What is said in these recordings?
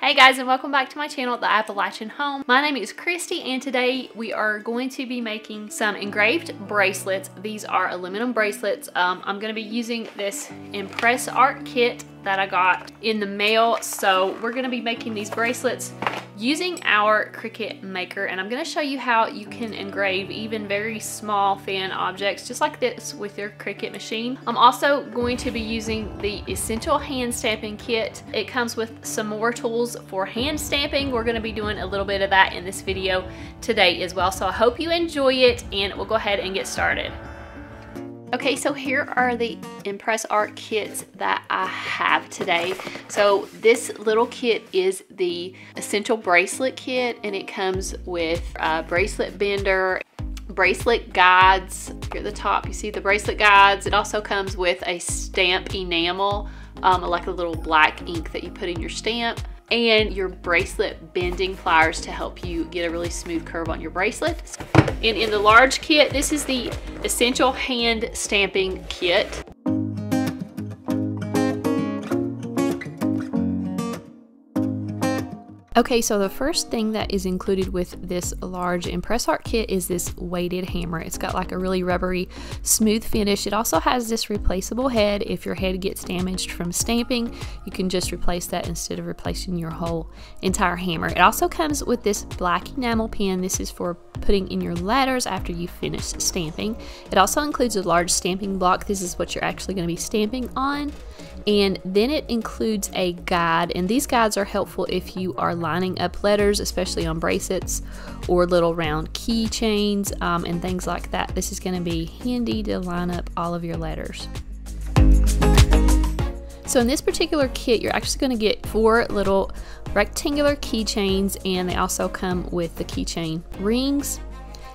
Hey guys, and welcome back to my channel, The Appalachian Home. My name is Christy, and today we are going to be making some engraved bracelets. These are aluminum bracelets. I'm going to be using this ImpressArt kit that I got in the mail. So we're going to be making these bracelets using our Cricut Maker, and I'm going to show you how you can engrave even very small thin objects just like this with your Cricut machine. I'm also going to be using the Essential Hand Stamping Kit. It comes with some more tools for hand stamping. We're going to be doing a little bit of that in this video today as well. So I hope you enjoy it, and we'll go ahead and get started. Okay, so here are the ImpressArt kits that I have today. So this little kit is the Essential Bracelet Kit, and it comes with a bracelet bender, bracelet guides. Here at the top you see the bracelet guides. It also comes with a stamp enamel, like a little black ink that you put in your stamp, and your bracelet bending pliers to help you get a really smooth curve on your bracelet. And in the large kit, this is the Essential Hand Stamping Kit. Okay, so the first thing that is included with this large ImpressArt kit is this weighted hammer. It's got like a really rubbery, smooth finish. It also has this replaceable head. If your head gets damaged from stamping, you can just replace that instead of replacing your whole entire hammer. It also comes with this black enamel pen. This is for putting in your letters after you finish stamping. It also includes a large stamping block. This is what you're actually going to be stamping on. And then it includes a guide, and these guides are helpful if you are lining up letters, especially on bracelets or little round keychains and things like that. This is going to be handy to line up all of your letters. So in this particular kit, you're actually going to get 4 little rectangular keychains, and they also come with the keychain rings.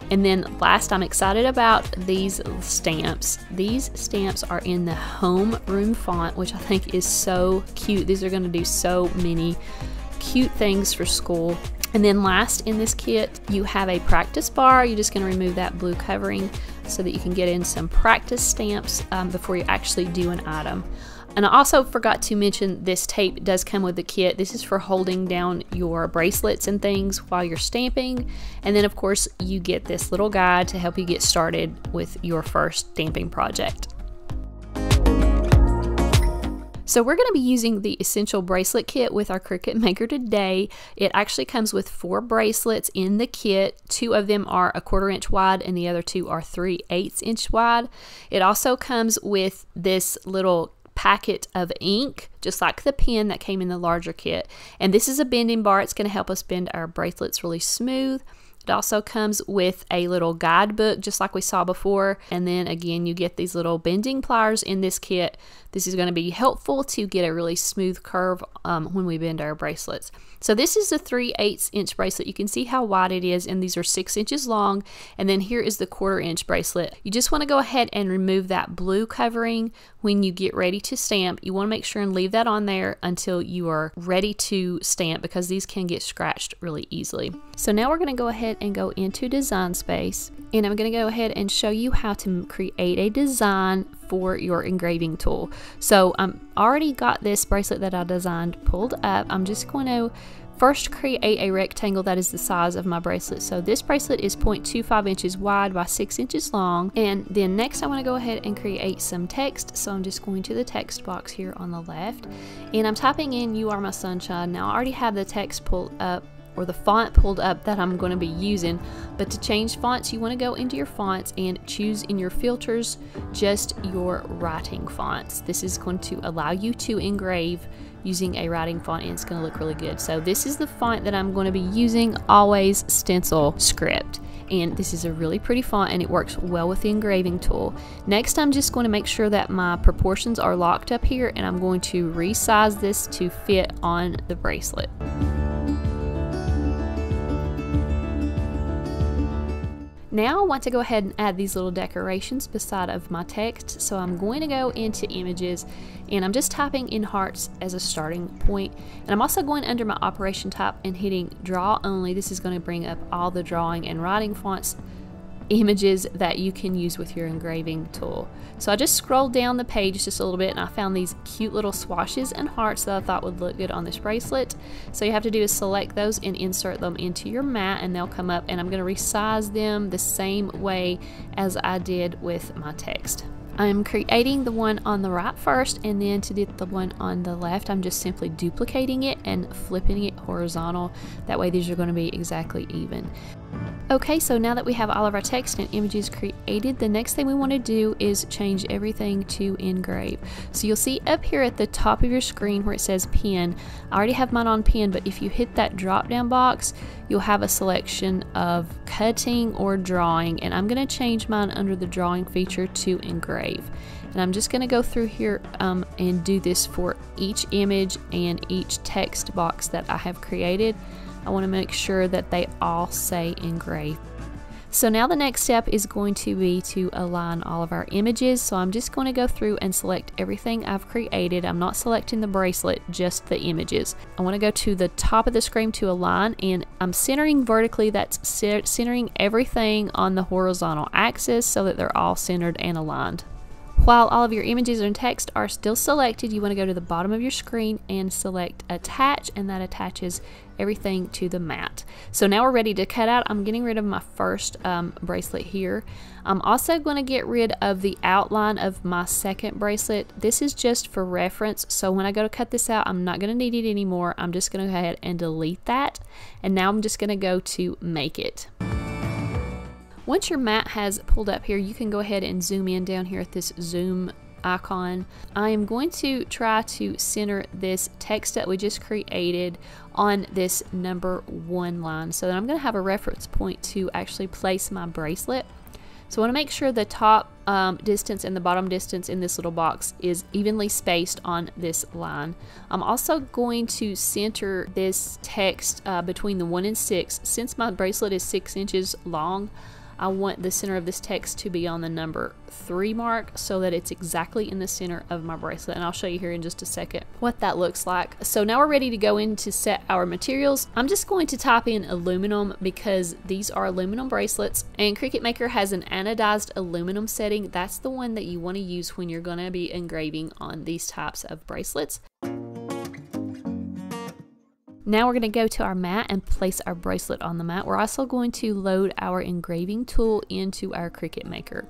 And then last, I'm excited about these stamps. These stamps are in the homeroom font, which I think is so cute. These are going to do so many cute things for school. And then last in this kit, you have a practice bar. You're just going to remove that blue covering so that you can get in some practice stamps before you actually do an item. And I also forgot to mention this tape does come with the kit. This is for holding down your bracelets and things while you're stamping. And then of course you get this little guide to help you get started with your first stamping project. So we're going to be using the Essential Bracelet Kit with our Cricut Maker today. It actually comes with 4 bracelets in the kit. 2 of them are 1/4 inch wide and the other 2 are 3/8 inch wide. It also comes with this little packet of ink, just like the pen that came in the larger kit. And this is a bending bar. It's going to help us bend our bracelets really smooth. It also comes with a little guidebook, just like we saw before. And then again, you get these little bending pliers in this kit. This is going to be helpful to get a really smooth curve when we bend our bracelets. So this is a 3/8 inch bracelet. You can see how wide it is, and these are 6 inches long. And then here is the 1/4 inch bracelet. You just want to go ahead and remove that blue covering when you get ready to stamp. You want to make sure and leave that on there until you are ready to stamp, because these can get scratched really easily. So now we're going to go ahead and go into Design Space, and I'm going to go ahead and show you how to create a design for your engraving tool. So already got this bracelet that I designed pulled up. I'm just going to first create a rectangle that is the size of my bracelet. So this bracelet is 0.25 inches wide by 6 inches long. And then next I want to go ahead and create some text. So I'm just going to the text box here on the left, and I'm typing in "You Are My Sunshine." Now I already have the text pulled up, or the font pulled up that I'm going to be using. But to change fonts, you want to go into your fonts and choose in your filters just your writing fonts. This is going to allow you to engrave using a writing font, and it's going to look really good. So this is the font that I'm going to be using, always Stencil Script. And this is a really pretty font, and it works well with the engraving tool. Next, I'm just going to make sure that my proportions are locked up here, and I'm going to resize this to fit on the bracelet. Now I want to go ahead and add these little decorations beside of my text. So I'm going to go into Images, and I'm just typing in hearts as a starting point. And I'm also going under my operation type and hitting Draw Only. This is going to bring up all the drawing and writing fonts images that you can use with your engraving tool. So I just scrolled down the page just a little bit and I found these cute little swashes and hearts that I thought would look good on this bracelet. So you have to do is select those and insert them into your mat, and they'll come up, and I'm going to resize them the same way as I did with my text. I'm creating the one on the right first, and then to get the one on the left, I'm just simply duplicating it and flipping it horizontal. That way these are going to be exactly even. Okay, so now that we have all of our text and images created, the next thing we want to do is change everything to Engrave. So you'll see up here at the top of your screen where it says Pen. I already have mine on Pen, but if you hit that drop down box, you'll have a selection of cutting or drawing, and I'm going to change mine under the drawing feature to Engrave. And I'm just going to go through here and do this for each image and each text box that I have created. I want to make sure that they all say Engrave. So now the next step is going to be to align all of our images. So I'm just going to go through and select everything I've created. I'm not selecting the bracelet, just the images. I want to go to the top of the screen to align, and I'm centering vertically. That's centering everything on the horizontal axis so that they're all centered and aligned. While all of your images and text are still selected, you want to go to the bottom of your screen and select Attach, and that attaches everything to the mat. So now we're ready to cut out. I'm getting rid of my first bracelet here. I'm also going to get rid of the outline of my second bracelet. This is just for reference, so when I go to cut this out, I'm not going to need it anymore. I'm just going to go ahead and delete that, and now I'm just going to go to Make It. Once your mat has pulled up here, you can go ahead and zoom in down here at this zoom icon. I am going to try to center this text that we just created on this number 1 line, so that I'm going to have a reference point to actually place my bracelet. So I want to make sure the top distance and the bottom distance in this little box is evenly spaced on this line. I'm also going to center this text between the 1 and 6. Since my bracelet is 6 inches long, I want the center of this text to be on the number 3 mark so that it's exactly in the center of my bracelet, and I'll show you here in just a second what that looks like. So now we're ready to go in to set our materials. I'm just going to type in aluminum because these are aluminum bracelets, and Cricut Maker has an anodized aluminum setting. That's the one that you want to use when you're going to be engraving on these types of bracelets. Now we're going to go to our mat and place our bracelet on the mat. We're also going to load our engraving tool into our Cricut Maker.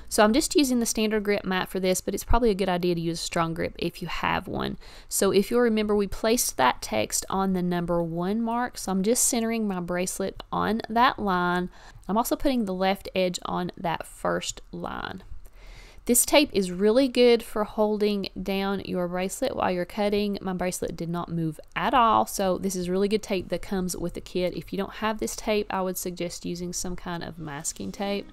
So I'm just using the standard grip mat for this, but it's probably a good idea to use a strong grip if you have one. So if you'll remember, we placed that text on the number 1 mark, so I'm just centering my bracelet on that line. I'm also putting the left edge on that first line. This tape is really good for holding down your bracelet while you're cutting. My bracelet did not move at all, so this is really good tape that comes with the kit. If you don't have this tape, I would suggest using some kind of masking tape.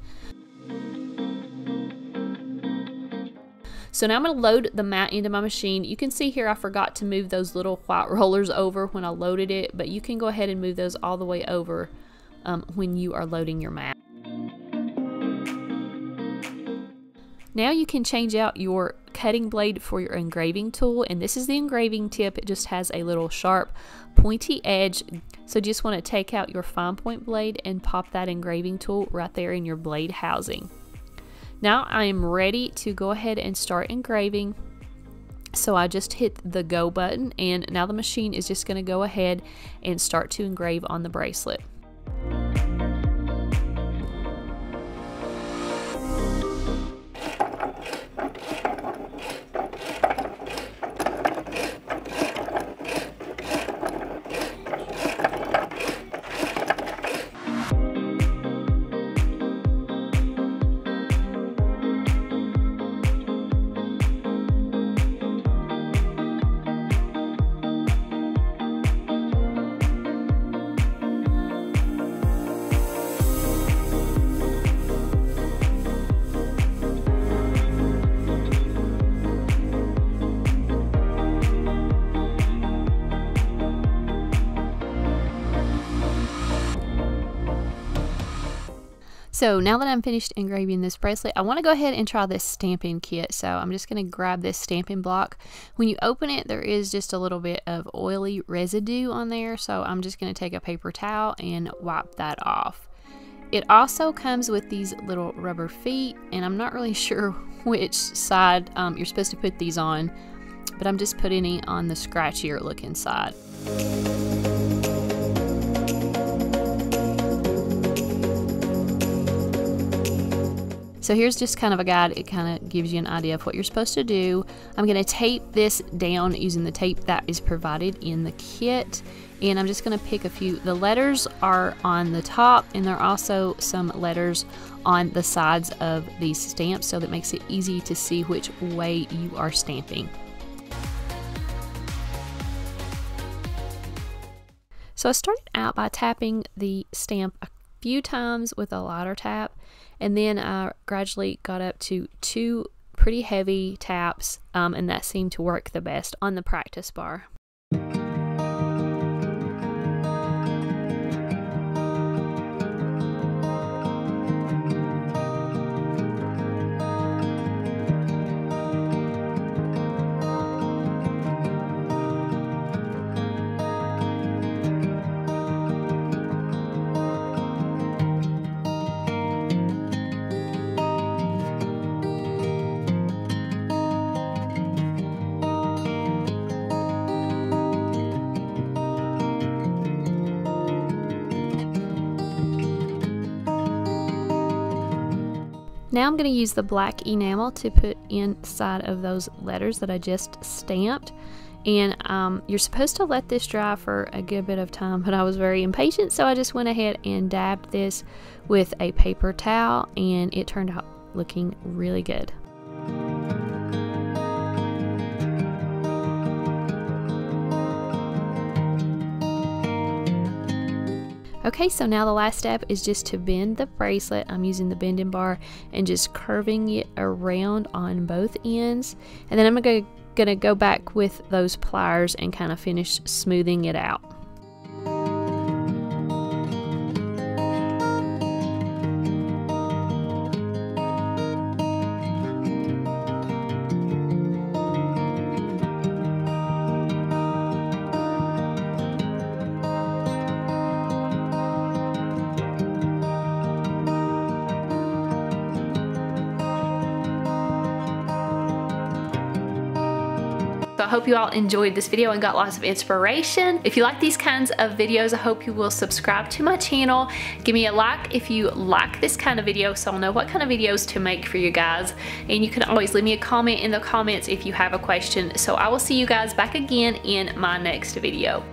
So now I'm going to load the mat into my machine. You can see here I forgot to move those little white rollers over when I loaded it, but you can go ahead and move those all the way over when you are loading your mat. Now you can change out your cutting blade for your engraving tool, and this is the engraving tip. It just has a little sharp pointy edge, so just want to take out your fine point blade and pop that engraving tool right there in your blade housing. Now I am ready to go ahead and start engraving. So I just hit the go button, and now the machine is just going to go ahead and start to engrave on the bracelet. So now that I'm finished engraving this bracelet, I want to go ahead and try this stamping kit. So I'm just going to grab this stamping block. When you open it, there is just a little bit of oily residue on there. So I'm just going to take a paper towel and wipe that off. It also comes with these little rubber feet, and I'm not really sure which side you're supposed to put these on, but I'm just putting it on the scratchier looking side. So here's just kind of a guide. It kind of gives you an idea of what you're supposed to do. I'm going to tape this down using the tape that is provided in the kit. And I'm just going to pick a few. The letters are on the top, and there are also some letters on the sides of these stamps, so that makes it easy to see which way you are stamping. So I started out by tapping the stamp a few times with a lighter tap, and then I gradually got up to 2 pretty heavy taps, and that seemed to work the best on the practice bar. Now I'm going to use the black enamel to put inside of those letters that I just stamped. And you're supposed to let this dry for a good bit of time, but I was very impatient, so I just went ahead and dabbed this with a paper towel, and it turned out looking really good. Okay, so now the last step is just to bend the bracelet. I'm using the bending bar and just curving it around on both ends. And then I'm gonna go back with those pliers and kind of finish smoothing it out. So I hope you all enjoyed this video and got lots of inspiration. If you like these kinds of videos, I hope you will subscribe to my channel. Give me a like if you like this kind of video, so I'll know what kind of videos to make for you guys. And you can always leave me a comment in the comments if you have a question. So I will see you guys back again in my next video.